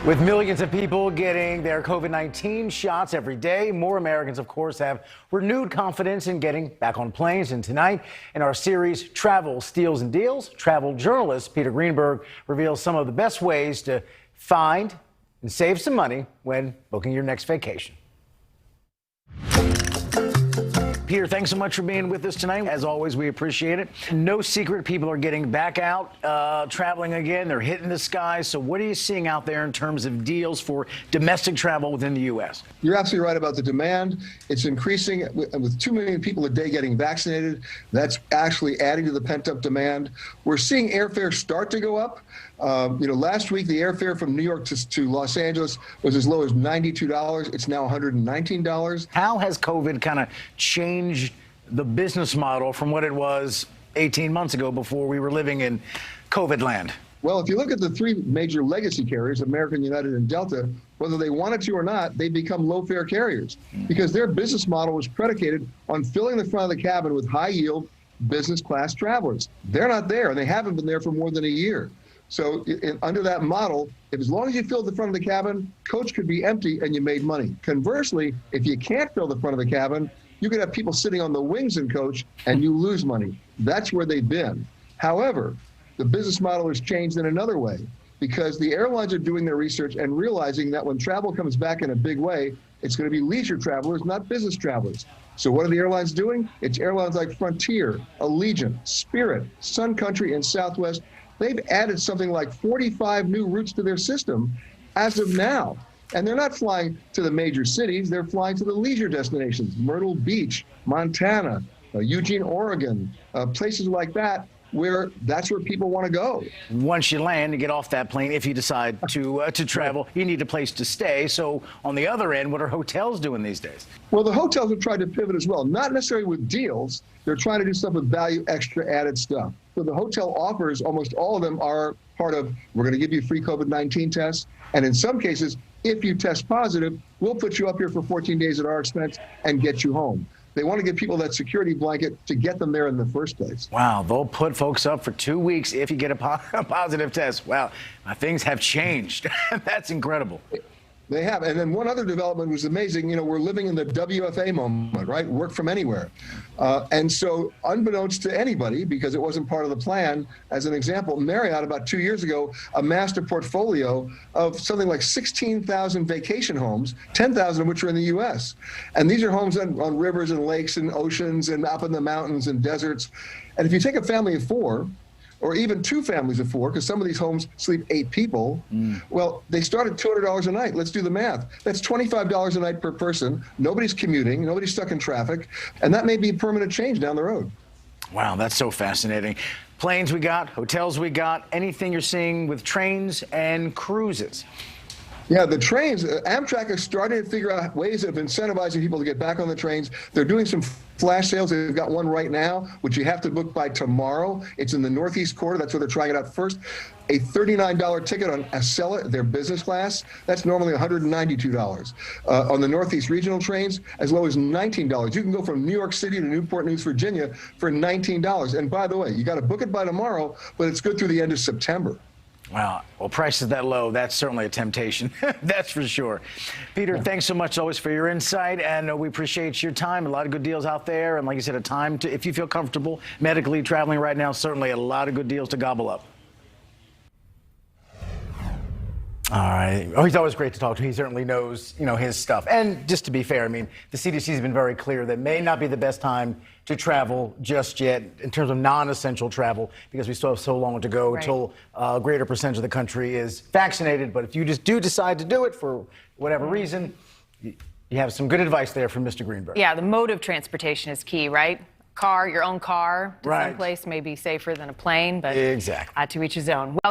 With millions of people getting their COVID-19 shots every day, more Americans, of course, have renewed confidence in getting back on planes. And tonight, in our series, Travel, Steals and Deals, travel journalist Peter Greenberg reveals some of the best ways to find and save some money when booking your next vacation. Peter, thanks so much for being with us tonight. As always, we appreciate it. No secret, people are getting back out, traveling again. They're hitting the skies. So what are you seeing out there in terms of deals for domestic travel within the U.S.? You're absolutely right about the demand. It's increasing with 2 million people a day getting vaccinated. That's actually adding to the pent-up demand. We're seeing airfare start to go up. Last week, the airfare from New York to Los Angeles was as low as $92. It's now $119. How has COVID kind of changed the business model from what it was 18 months ago before we were living in COVID land? Well, if you look at the three major legacy carriers, American, United, and Delta, whether they wanted to or not, they've become low-fare carriers because their business model was predicated on filling the front of the cabin with high-yield business class travelers. They're not there, and they haven't been there for more than a year. So under that model, as long as you filled the front of the cabin, coach could be empty and you made money. Conversely, if you can't fill the front of the cabin, you could have people sitting on the wings in coach and you lose money. That's where they've been. However, the business model has changed in another way because the airlines are doing their research and realizing that when travel comes back in a big way, it's going to be leisure travelers, not business travelers. So what are the airlines doing? It's airlines like Frontier, Allegiant, Spirit, Sun Country, and Southwest. They've added something like 45 new routes to their system as of now. And they're not flying to the major cities. They're flying to the leisure destinations, Myrtle Beach, Montana, Eugene, Oregon, places like that, where that's where people want to go. Once you land and get off that plane, if you decide to travel, you need a place to stay. So on the other end, what are hotels doing these days? Well, the hotels have tried to pivot as well, not necessarily with deals. They're trying to do stuff with value, extra added stuff. So the hotel offers, almost all of them are part of, we're going to give you free COVID-19 tests. And in some cases, if you test positive, we'll put you up here for 14 days at our expense and get you home. They want to give people that security blanket to get them there in the first place. Wow, they'll put folks up for 2 weeks if you get a positive test. Wow, things have changed. That's incredible. They have. And then one other development was amazing. We're living in the WFA moment, right? Work from anywhere. And so unbeknownst to anybody, because it wasn't part of the plan, as an example, Marriott about 2 years ago amassed a portfolio of something like 16,000 vacation homes, 10,000 of which are in the U.S. And these are homes on rivers and lakes and oceans and up in the mountains and deserts. And if you take a family of four, or even two families of four, because some of these homes sleep 8 people, well, they start at $200 a night. Let's do the math. That's $25 a night per person. Nobody's commuting. Nobody's stuck in traffic. And that may be permanent change down the road. Wow, that's so fascinating. Planes we got, hotels we got, anything you're seeing with trains and cruises? Yeah, the trains, Amtrak is starting to figure out ways of incentivizing people to get back on the trains. They're doing some flash sales. They've got one right now, which you have to book by tomorrow. It's in the Northeast Corridor. That's where they're trying it out first. A $39 ticket on Acela, their business class, that's normally $192. On the Northeast regional trains, as low as $19. You can go from New York City to Newport News, Virginia for $19. And by the way, you got to book it by tomorrow, but it's good through the end of September. Wow. Well, prices that low, that's certainly a temptation. That's for sure. Peter, thanks so much always for your insight, and we appreciate your time. A lot of good deals out there, and like you said, a time to, if you feel comfortable medically traveling right now, certainly a lot of good deals to gobble up. All right. Oh, he's always great to talk to. He certainly knows, his stuff. And just to be fair, the CDC has been very clear that may not be the best time to travel just yet in terms of non-essential travel because we still have so long to go until a greater percentage of the country is vaccinated. But if you just do decide to do it for whatever reason, you have some good advice there from Mr. Greenberg. Yeah, the mode of transportation is key, right? Your own car to someplace may be safer than a plane, but exactly. To each his own.